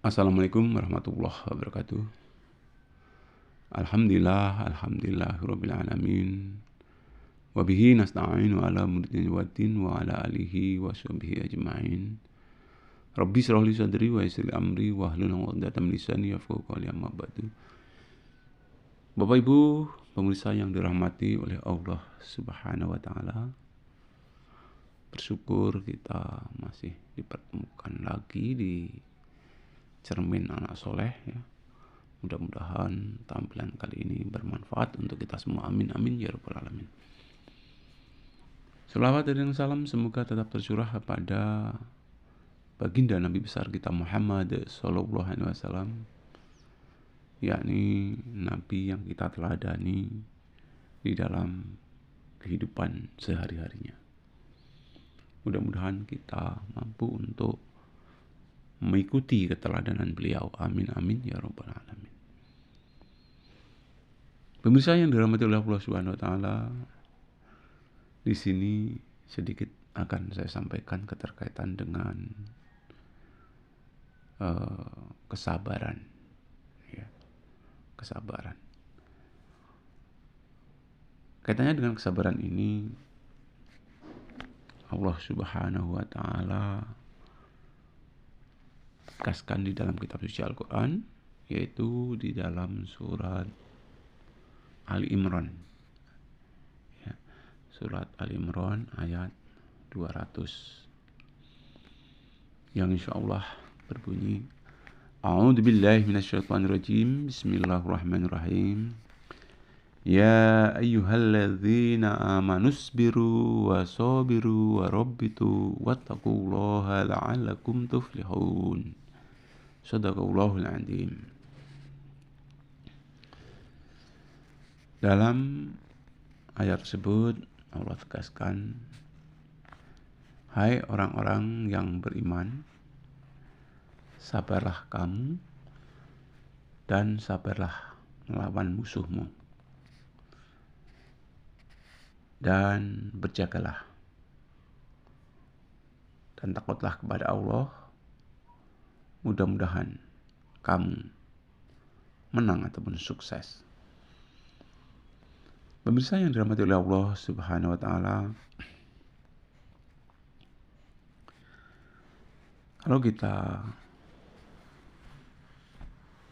Assalamualaikum warahmatullahi wabarakatuh. Alhamdulillahirabbil alamin. Wa bihi nasta'inu ala mudin waddin wa ala alihi wa sahbihi ajma'in. Rabbi shrah li sadri wa yassir li amri wa hlul 'uqdatam min lisani yafqahu qawli amma ba'du. Bapak Ibu pemirsa yang dirahmati oleh Allah Subhanahu wa taala. Bersyukur kita masih dipertemukan lagi di Cermin Anak Soleh ya. Mudah-mudahan tampilan kali ini bermanfaat untuk kita semua. Amin amin ya rabbal alamin. Selawat dan salam semoga tetap tercurah pada baginda Nabi besar kita Muhammad sallallahu alaihi wasallam, yakni Nabi yang kita teladani di dalam kehidupan sehari-harinya. Mudah-mudahan kita mampu untuk mengikuti keteladanan beliau. Amin amin ya rabbal alamin. Pemirsa yang dirahmati oleh Allah Subhanahu wa taala, di sini sedikit akan saya sampaikan keterkaitan dengan kesabaran ya. Kesabaran. Kaitannya dengan kesabaran ini, Allah Subhanahu wa taala tegaskan di dalam kitab suci Al-Qur'an, yaitu di dalam surat Ali Imran. Ya, surat Ali Imran ayat 200. Yang insyaallah berbunyi, A'udzubillahi minasyaitonirrajim. Bismillahirrahmanirrahim. Ya ayyuhalladzina amanusbiru wa sabiru wa rabbitu wattaqullaha la'allakum tuflihun. Shadaqallahul adzim. Dalam ayat tersebut Allah tegaskan, hai orang-orang yang beriman, sabarlah kamu dan sabarlah melawan musuhmu, dan berjagalah dan takutlah kepada Allah. Mudah-mudahan kamu menang ataupun sukses. Pemirsa yang dirahmati oleh Allah Subhanahu wa taala, kalau kita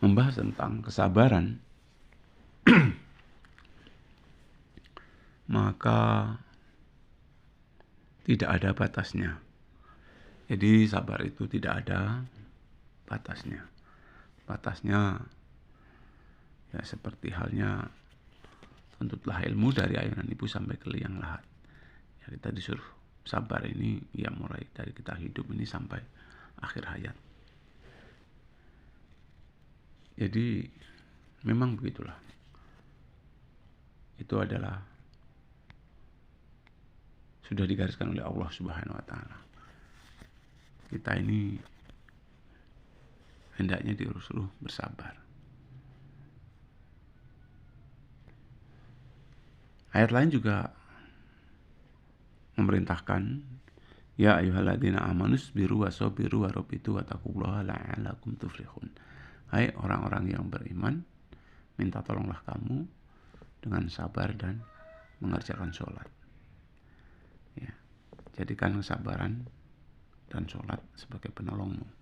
membahas tentang kesabaran, maka tidak ada batasnya. Jadi sabar itu tidak ada batasnya. Batasnya ya seperti halnya tuntutlah ilmu dari ayunan ibu sampai ke liang lahat. Ya, kita disuruh sabar ini ya mulai dari kita hidup ini sampai akhir hayat. Jadi memang begitulah. Itu adalah sudah digariskan oleh Allah Subhanahu wa taala. Kita ini hendaknya disuruh bersabar. Ayat lain juga memerintahkan, ya ayyuhalladzina amanusbiru wasabiru warabitu wattaqullaha la'allakum tuflihun. Hai orang-orang yang beriman, minta tolonglah kamu dengan sabar dan mengerjakan sholat. Ya, jadikan kesabaran dan sholat sebagai penolongmu.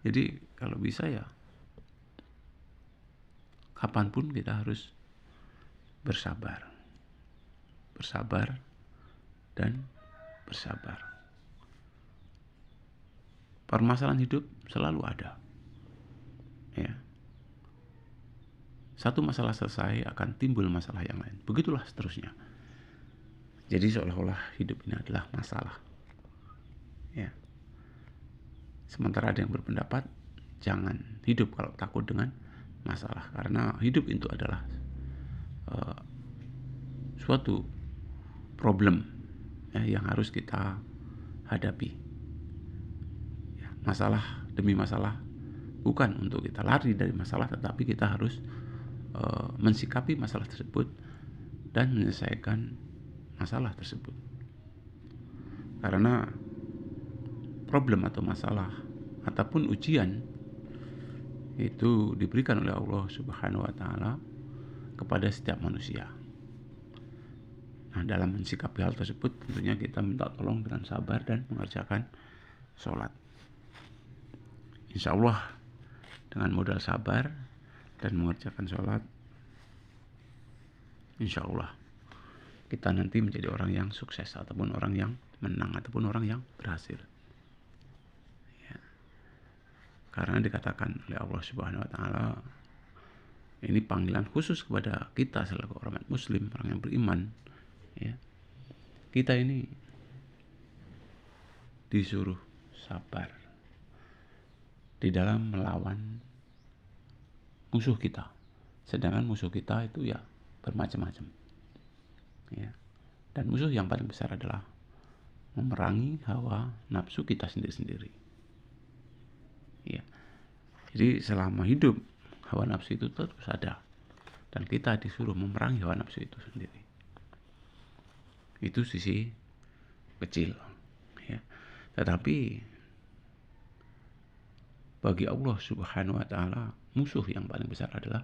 Jadi kalau bisa ya, kapanpun kita harus bersabar. Bersabar dan bersabar. Permasalahan hidup selalu ada. Ya. Satu masalah selesai akan timbul masalah yang lain. Begitulah seterusnya. Jadi seolah-olah hidup ini adalah masalah. Ya. Sementara ada yang berpendapat jangan hidup kalau takut dengan masalah, karena hidup itu adalah suatu problem ya, yang harus kita hadapi. Ya, masalah demi masalah, bukan untuk kita lari dari masalah, tetapi kita harus mensikapi masalah tersebut dan menyelesaikan masalah tersebut. Karena problem atau masalah ataupun ujian itu diberikan oleh Allah Subhanahu wa taala kepada setiap manusia. Nah, dalam mensikapi hal tersebut tentunya kita minta tolong dengan sabar dan mengerjakan sholat. Insya Allah dengan modal sabar dan mengerjakan sholat, insya Allah kita nanti menjadi orang yang sukses ataupun orang yang menang ataupun orang yang berhasil. Ya. Karena dikatakan oleh Allah Subhanahu wa taala, ini panggilan khusus kepada kita selaku orang muslim, orang yang beriman. Ya. Kita ini disuruh sabar di dalam melawan musuh kita. Sedangkan musuh kita itu ya bermacam-macam. Ya. Dan musuh yang paling besar adalah memerangi hawa nafsu kita sendiri-sendiri. Ya. Jadi selama hidup hawa nafsu itu terus ada, dan kita disuruh memerangi hawa nafsu itu sendiri. Itu sisi kecil, ya. Tetapi bagi Allah Subhanahu wa taala, musuh yang paling besar adalah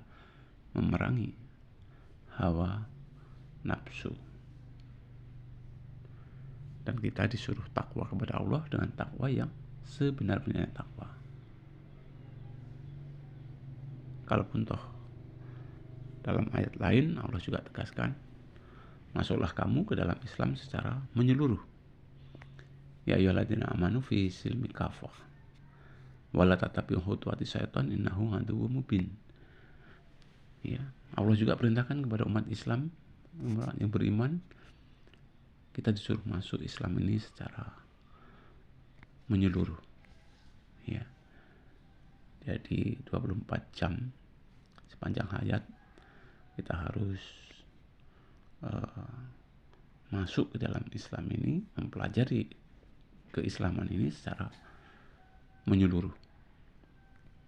memerangi hawa nafsu. Dan kita disuruh takwa kepada Allah dengan takwa yang sebenar-benarnya takwa. Kalaupun toh dalam ayat lain Allah juga tegaskan, masuklah kamu ke dalam Islam secara menyeluruh. Ya ayyuhalladzina amanu fi silmi kafah wala tatabi'u khutuwati syaitan innahu aduwwum mubin. Ya, Allah juga perintahkan kepada umat Islam yang beriman, kita disuruh masuk Islam ini secara menyeluruh. Ya. Jadi 24 jam sepanjang hayat kita harus masuk ke dalam Islam ini, mempelajari keislaman ini secara menyeluruh.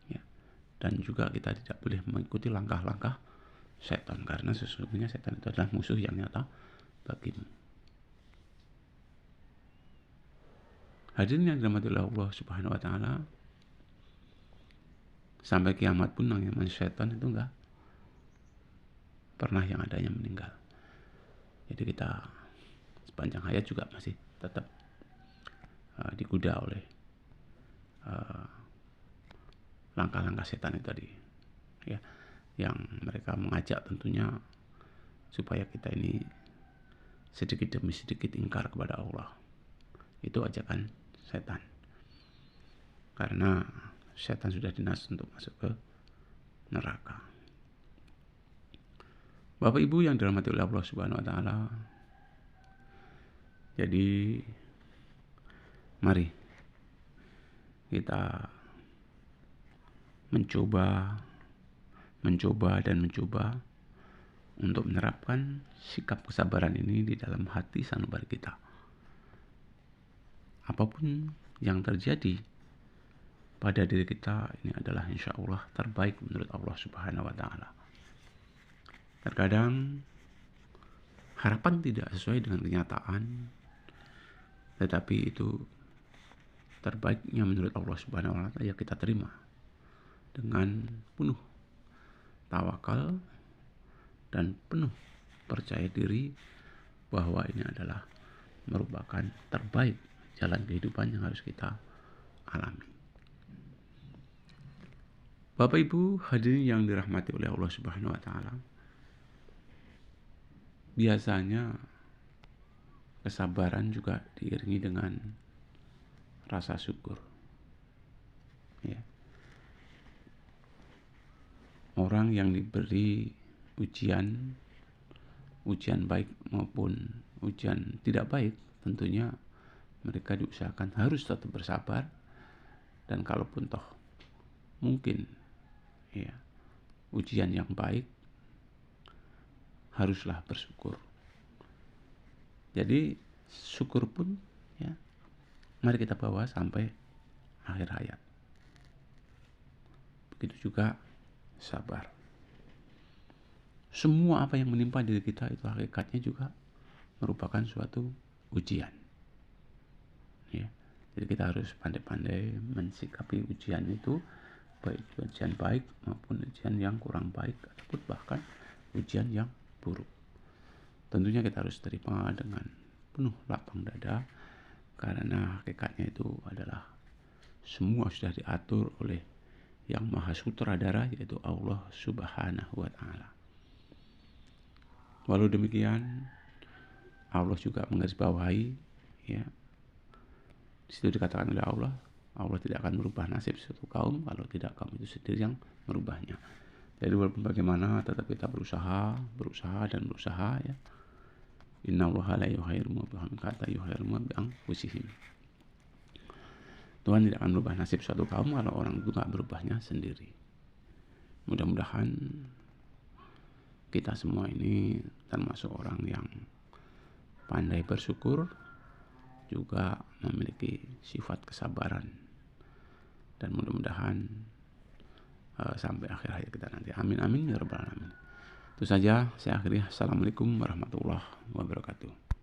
Ya. Dan juga kita tidak boleh mengikuti langkah-langkah setan, karena sesungguhnya setan itu adalah musuh yang nyata bagimu. Hadirin yang dirahmati oleh Allah Subhanahu wa taala, sampai kiamat pun yang namanya setan itu enggak pernah yang adanya meninggal. Jadi kita sepanjang hayat juga masih tetap digoda oleh langkah-langkah setan itu tadi, ya, yang mereka mengajak tentunya supaya kita ini sedikit demi sedikit ingkar kepada Allah. Itu ajakan setan, karena setan sudah dinas untuk masuk ke neraka. Bapak Ibu yang dirahmati oleh Allah Subhanahu wa taala, jadi mari kita mencoba untuk menerapkan sikap kesabaran ini di dalam hati sanubari kita. Apapun yang terjadi pada diri kita ini adalah insya Allah terbaik menurut Allah Subhanahu wa taala. Terkadang harapan tidak sesuai dengan kenyataan, tetapi itu terbaiknya menurut Allah Subhanahu wa taala, ya kita terima dengan penuh tawakal dan penuh percaya diri bahwa ini adalah merupakan terbaik jalan kehidupan yang harus kita alami. Bapak Ibu hadirin yang dirahmati oleh Allah Subhanahu wa taala, biasanya kesabaran juga diiringi dengan rasa syukur. Ya. Orang yang diberi ujian baik maupun ujian tidak baik, tentunya mereka diusahakan harus tetap bersabar, dan kalaupun toh mungkin ya ujian yang baik, haruslah bersyukur. Jadi syukur pun ya mari kita bawa sampai akhir hayat. Begitu juga sabar. Semua apa yang menimpa diri kita itu hakikatnya juga merupakan suatu ujian. Ya. Jadi kita harus pandai-pandai mensikapi ujian itu baik ujian baik maupun ujian yang kurang baik ataupun bahkan ujian yang buruk. Tentunya kita harus terima dengan penuh lapang dada, karena hakikatnya itu adalah semua sudah diatur oleh yang maha sutradara, yaitu Allah Subhanahu wa Ta'ala. Walau demikian, Allah juga menggarisbawahi, ya, di situ dikatakan oleh Allah tidak akan merubah nasib suatu kaum kalau tidak kaum itu sendiri yang merubahnya. Jadi walaupun bagaimana, tetap kita berusaha ya. Innallaha la yughayyiru ma biqaumin hatta yughayyiru ma bi anfusihim. Tuhan tidak akan merubah nasib suatu kaum kalau orang itu nggak berubahnya sendiri. Mudah-mudahan kita semua ini termasuk orang yang pandai bersyukur, juga memiliki sifat kesabaran, dan mudah-mudahan sampai akhir hayat kita nanti. Amin amin ya rabbal alamin. Itu saja saya akhiri. Assalamualaikum warahmatullahi wabarakatuh.